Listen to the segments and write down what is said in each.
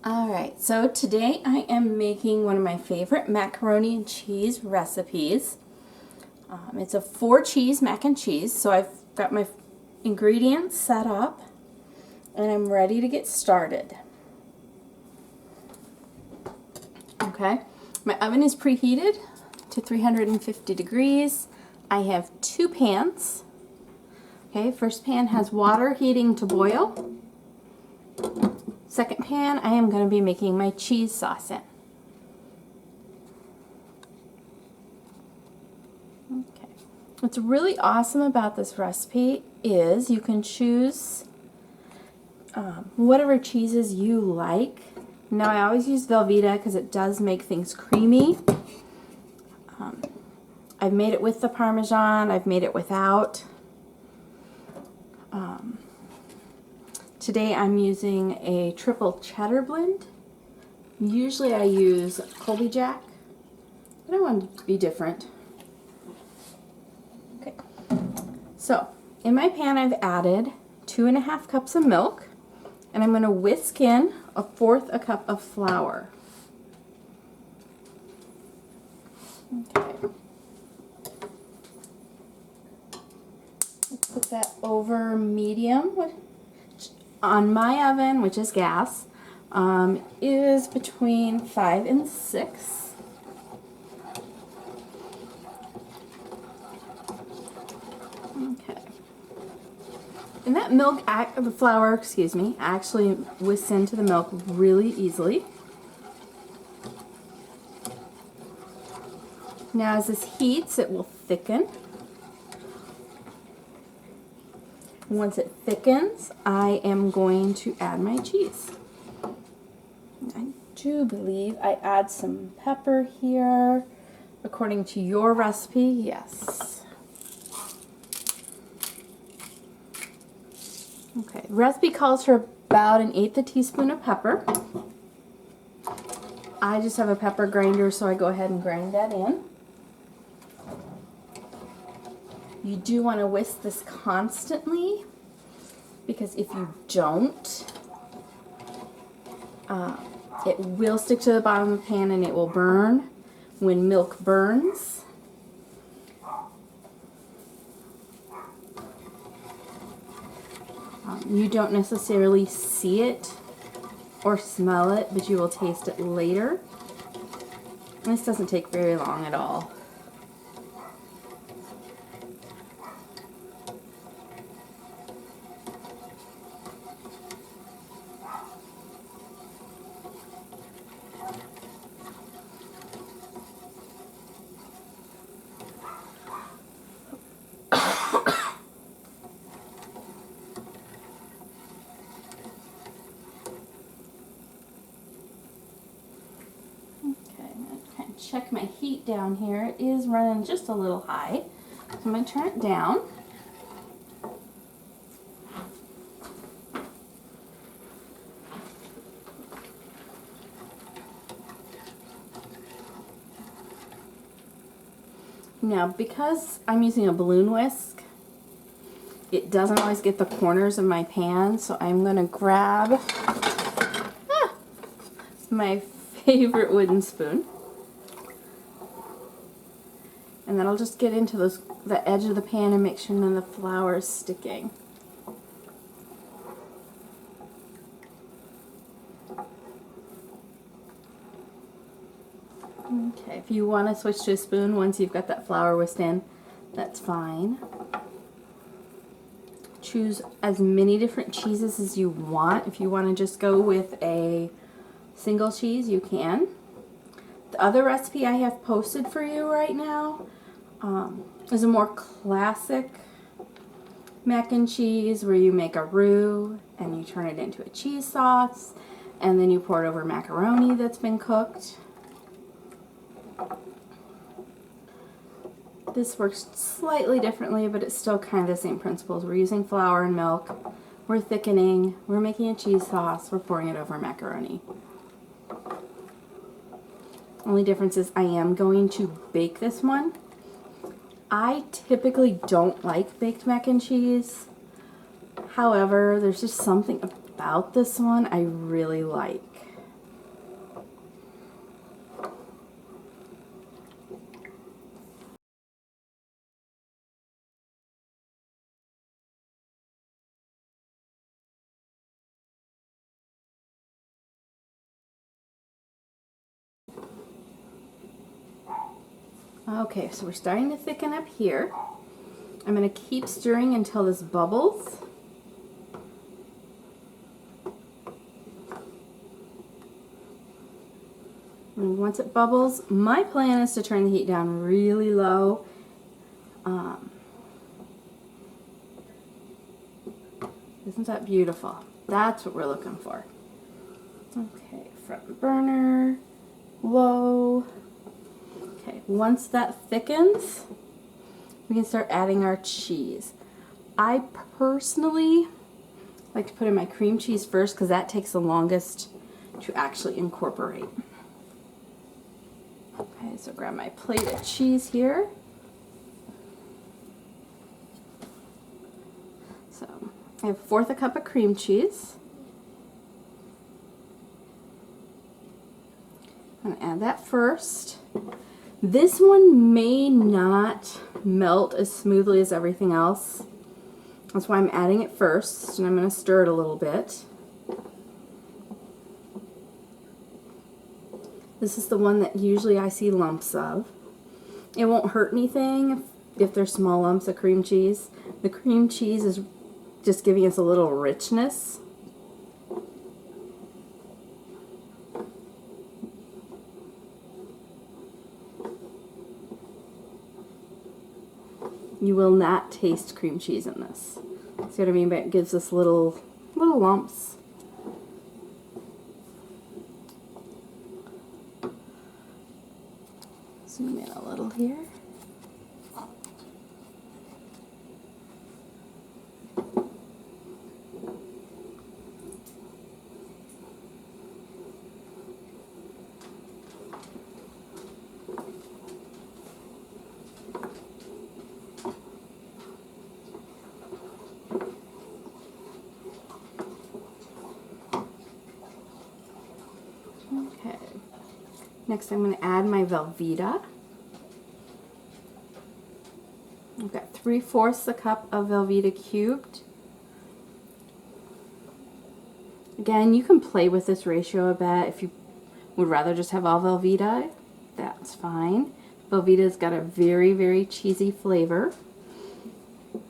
Alright, so today I am making one of my favorite macaroni and cheese recipes. It's a 4-cheese mac and cheese, so I've got my ingredients set up and I'm ready to get started. Okay, my oven is preheated to 350 degrees. I have 2 pans. Okay, first pan has water heating to boil. Second pan, I am going to be making my cheese sauce in. Okay. What's really awesome about this recipe is you can choose whatever cheeses you like. Now I always use Velveeta because it does make things creamy. I've made it with the parmesan, I've made it without. Today I'm using a triple cheddar blend. Usually I use Colby Jack, but I want it to be different. Okay, so in my pan I've added 2½ cups of milk, and I'm going to whisk in 1/4 a cup of flour. Okay. Let's put that over medium. On my oven, which is gas, is between 5 and 6. Okay. And that milk, the flour, excuse me, actually whisks into the milk really easily. Now as this heats, it will thicken. Once it thickens, I am going to add my cheese. I do believe I add some pepper here. According to your recipe, yes. Okay, the recipe calls for about 1/8 teaspoon of pepper. I just have a pepper grinder, so I go ahead and grind that in. You do want to whisk this constantly, because if you don't, it will stick to the bottom of the pan and it will burn. When milk burns, you don't necessarily see it or smell it, but you will taste it later. And this doesn't take very long at all. Check my heat down here. It is running just a little high. So I'm going to turn it down. Now, because I'm using a balloon whisk, it doesn't always get the corners of my pan, so I'm going to grab my favorite wooden spoon. And then I'll just get into the edge of the pan and make sure none of the flour is sticking. Okay, if you want to switch to a spoon once you've got that flour whisked in, that's fine. Choose as many different cheeses as you want. If you want to just go with a single cheese, you can. The other recipe I have posted for you right now is a more classic mac and cheese where you make a roux and you turn it into a cheese sauce and then you pour it over macaroni that's been cooked. This works slightly differently, but it's still kind of the same principles. We're using flour and milk, we're thickening, we're making a cheese sauce, we're pouring it over macaroni. Only difference is I am going to bake this one. I typically don't like baked mac and cheese. However, there's just something about this one I really like. Okay, so we're starting to thicken up here. I'm going to keep stirring until this bubbles. And once it bubbles, my plan is to turn the heat down really low. Isn't that beautiful? That's what we're looking for. Okay, front burner, low. Okay, once that thickens, we can start adding our cheese. I personally like to put in my cream cheese first because that takes the longest to actually incorporate. Okay, so grab my plate of cheese here. So I have 1/4 cup of cream cheese. I'm going to add that first. This one may not melt as smoothly as everything else. That's why I'm adding it first, and I'm going to stir it a little bit. This is the one that usually I see lumps of. It won't hurt anything if there's small lumps of cream cheese. The cream cheese is just giving us a little richness. You will not taste cream cheese in this. See what I mean? But it gives us little lumps. Zoom in a little here. Okay. Next I'm going to add my Velveeta. I've got 3/4 a cup of Velveeta cubed. Again, you can play with this ratio a bit. If you would rather just have all Velveeta, that's fine. Velveeta's got a very, very cheesy flavor.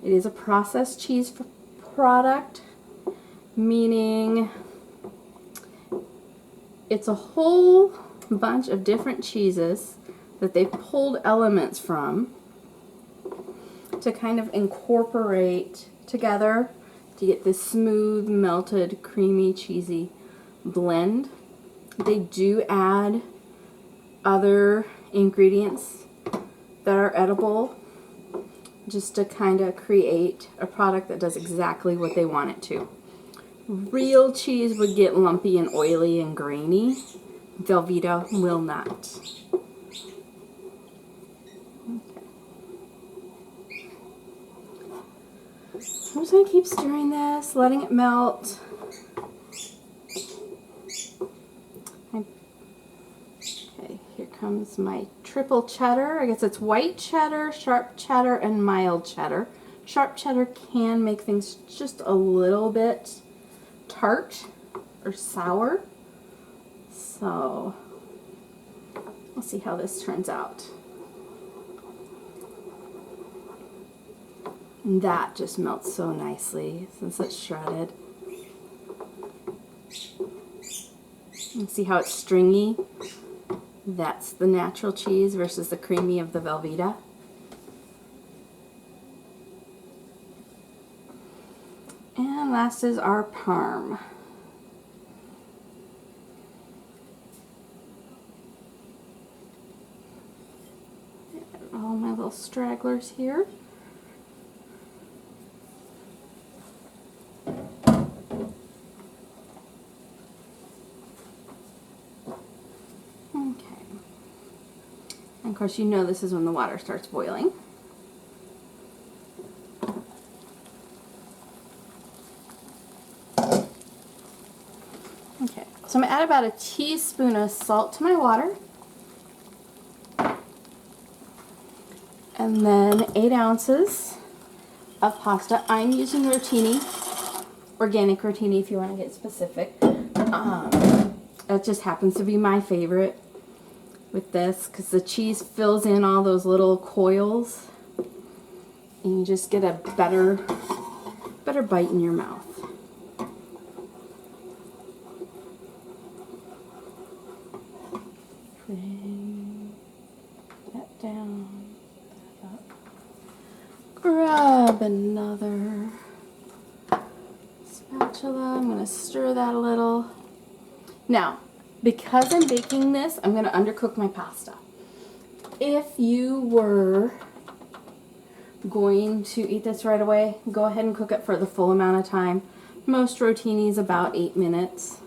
It is a processed cheese product, meaning it's a whole bunch of different cheeses that they've pulled elements from to kind of incorporate together to get this smooth, melted, creamy, cheesy blend. They do add other ingredients that are edible just to kind of create a product that does exactly what they want it to. Real cheese would get lumpy and oily and grainy. Velveeta will not. I'm just going to keep stirring this, letting it melt. Okay, here comes my triple cheddar. I guess it's white cheddar, sharp cheddar, and mild cheddar. Sharp cheddar can make things just a little bit tart or sour. So, we'll see how this turns out. And that just melts so nicely since it's shredded. And see how it's stringy? That's the natural cheese versus the creamy of the Velveeta. And last is our parm. All my little stragglers here. And of course, you know this is when the water starts boiling. Okay, so I'm going to add about a teaspoon of salt to my water. And then 8 ounces of pasta. I'm using rotini, organic rotini if you want to get specific. That just happens to be my favorite. with this because the cheese fills in all those little coils and you just get a better bite in your mouth. Bring that down, that up. Grab another spatula. I'm going to stir that a little. Now, because I'm baking this, I'm going to undercook my pasta. If you were going to eat this right away, go ahead and cook it for the full amount of time. Most rotini is about 8 minutes.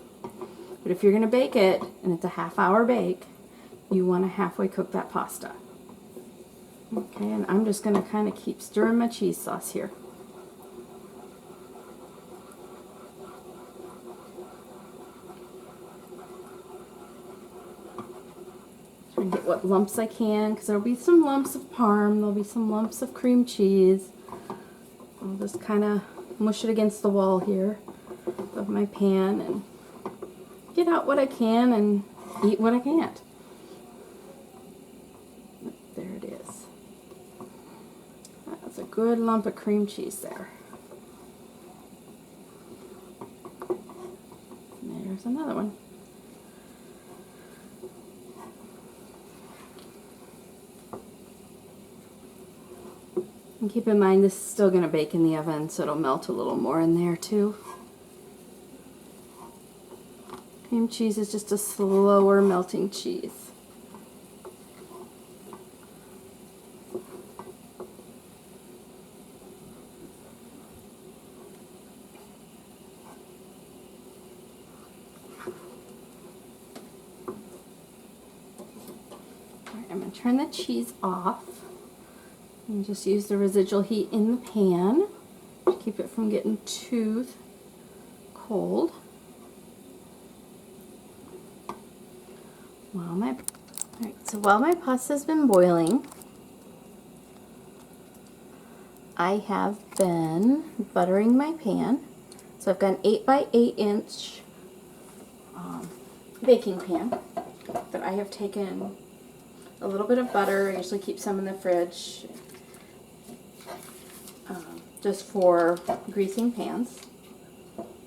But if you're going to bake it, and it's a half-hour bake, you want to halfway cook that pasta. Okay, and I'm just going to kind of keep stirring my cheese sauce here. Try and get what lumps I can, because there'll be some lumps of parm, there'll be some lumps of cream cheese. I'll just kind of mush it against the wall here of my pan and get out what I can and eat what I can't. There it is. That's a good lump of cream cheese there. And there's another one. And keep in mind this is still going to bake in the oven, so it'll melt a little more in there too. Cream cheese is just a slower melting cheese. I'm going to turn the cheese off and just use the residual heat in the pan to keep it from getting too cold. While my pasta's been boiling, I have been buttering my pan. So I've got an 8 by 8 inch baking pan that I have taken a little bit of butter. I usually keep some in the fridge just for greasing pans.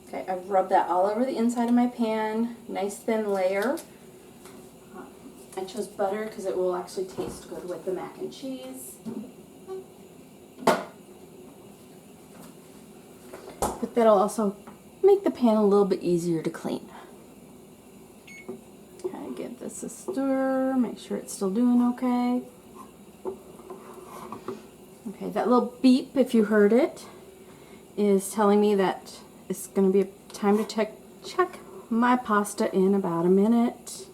Okay, I've rubbed that all over the inside of my pan, nice thin layer. I chose butter because it will actually taste good with the mac and cheese. But that'll also make the pan a little bit easier to clean. Okay, give this a stir, make sure it's still doing okay. Okay, that little beep, if you heard it, is telling me that it's going to be time to check my pasta in about a minute.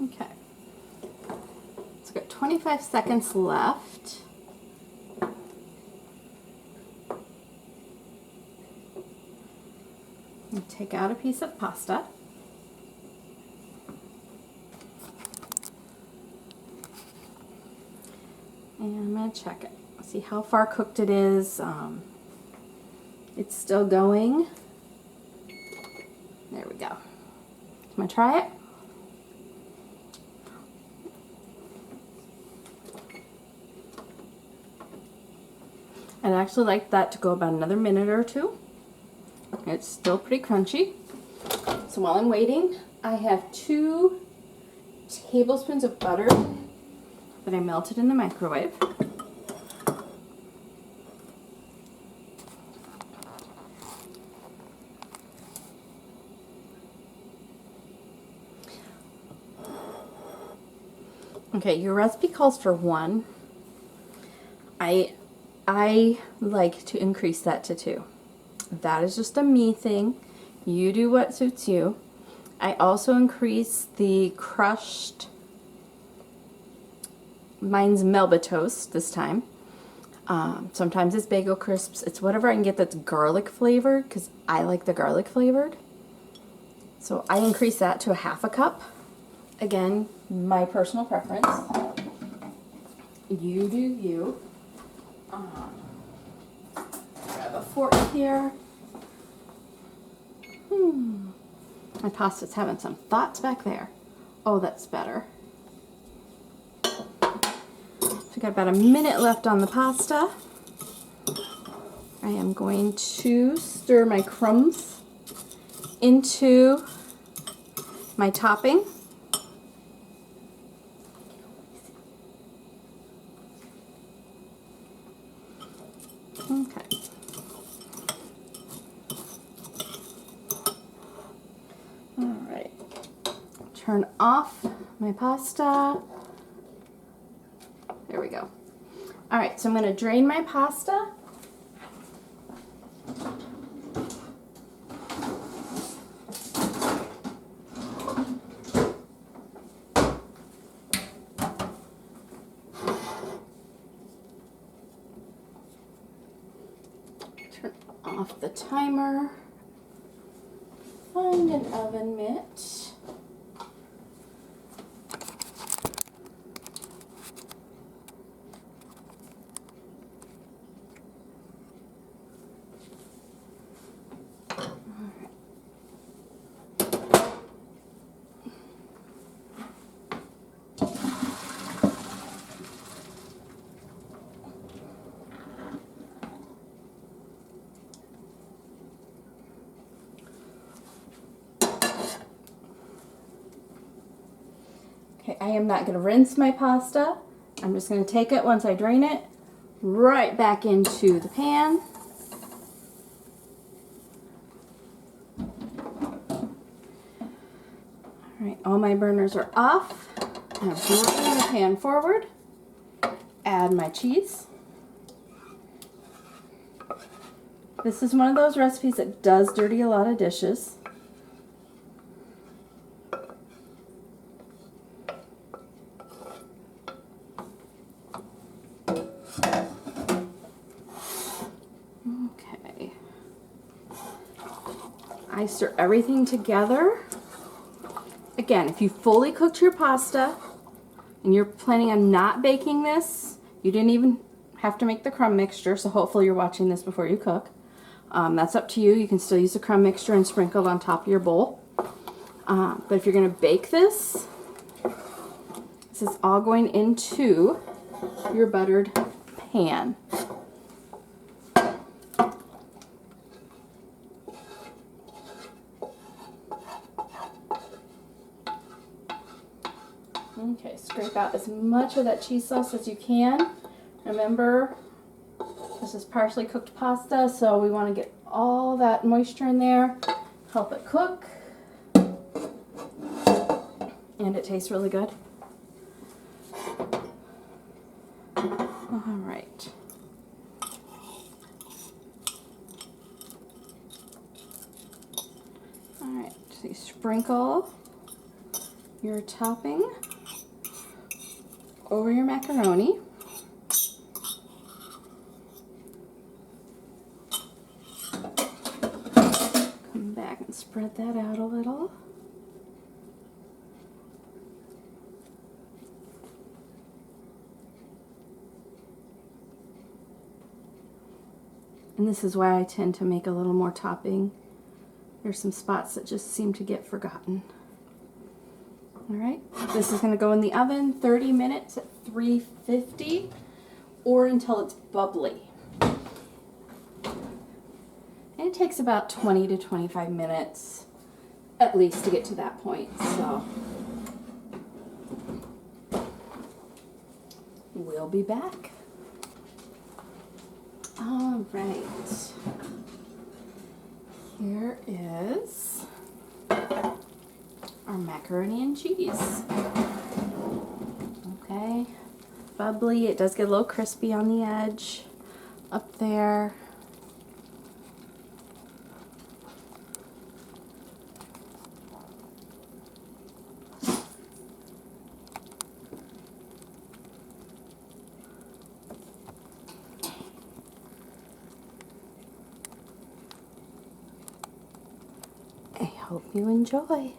Okay, it's got 25 seconds left. I'll take out a piece of pasta. And I'm going to check it. See how far cooked it is. It's still going. There we go. I'm going to try it. I'd actually like that to go about another minute or two. It's still pretty crunchy. So while I'm waiting, I have 2 tablespoons of butter that I melted in the microwave. Okay, your recipe calls for 1. I like to increase that to 2. That is just a me thing. You do what suits you. I also increase the crushed, mine's Melba toast this time. Sometimes it's bagel crisps. It's whatever I can get that's garlic flavored because I like the garlic flavored. So I increase that to a 1/2 cup. Again, my personal preference. You do you. Grab a fork here. My pasta's having some thoughts back there. Oh, that's better. So we got about a minute left on the pasta. I am going to stir my crumbs into my topping. Okay. All right. Turn off my pasta. There we go. All right, so I'm going to drain my pasta. Turn off the timer. Find an oven mitt. Okay, I am not going to rinse my pasta. I'm just going to take it once I drain it right back into the pan. All right, all my burners are off. I'm bring the pan forward. Add my cheese. This is one of those recipes that does dirty a lot of dishes. Okay. I stir everything together. Again, if you fully cooked your pasta and you're planning on not baking this, you didn't even have to make the crumb mixture, so hopefully you're watching this before you cook. That's up to you. You can still use the crumb mixture and sprinkle it on top of your bowl. But if you're going to bake this, this is all going into your buttered pan. Okay, scrape out as much of that cheese sauce as you can. Remember, this is partially cooked pasta, so we want to get all that moisture in there, help it cook, and it tastes really good. All right. All right, so you sprinkle your topping over your macaroni. Come back and spread that out a little. And this is why I tend to make a little more topping. There's some spots that just seem to get forgotten. All right, this is going to go in the oven 30 minutes at 350 or until it's bubbly. And it takes about 20 to 25 minutes at least to get to that point. So we'll be back. All right, here is our macaroni and cheese. Okay, bubbly. It does get a little crispy on the edge up there. hope you enjoy.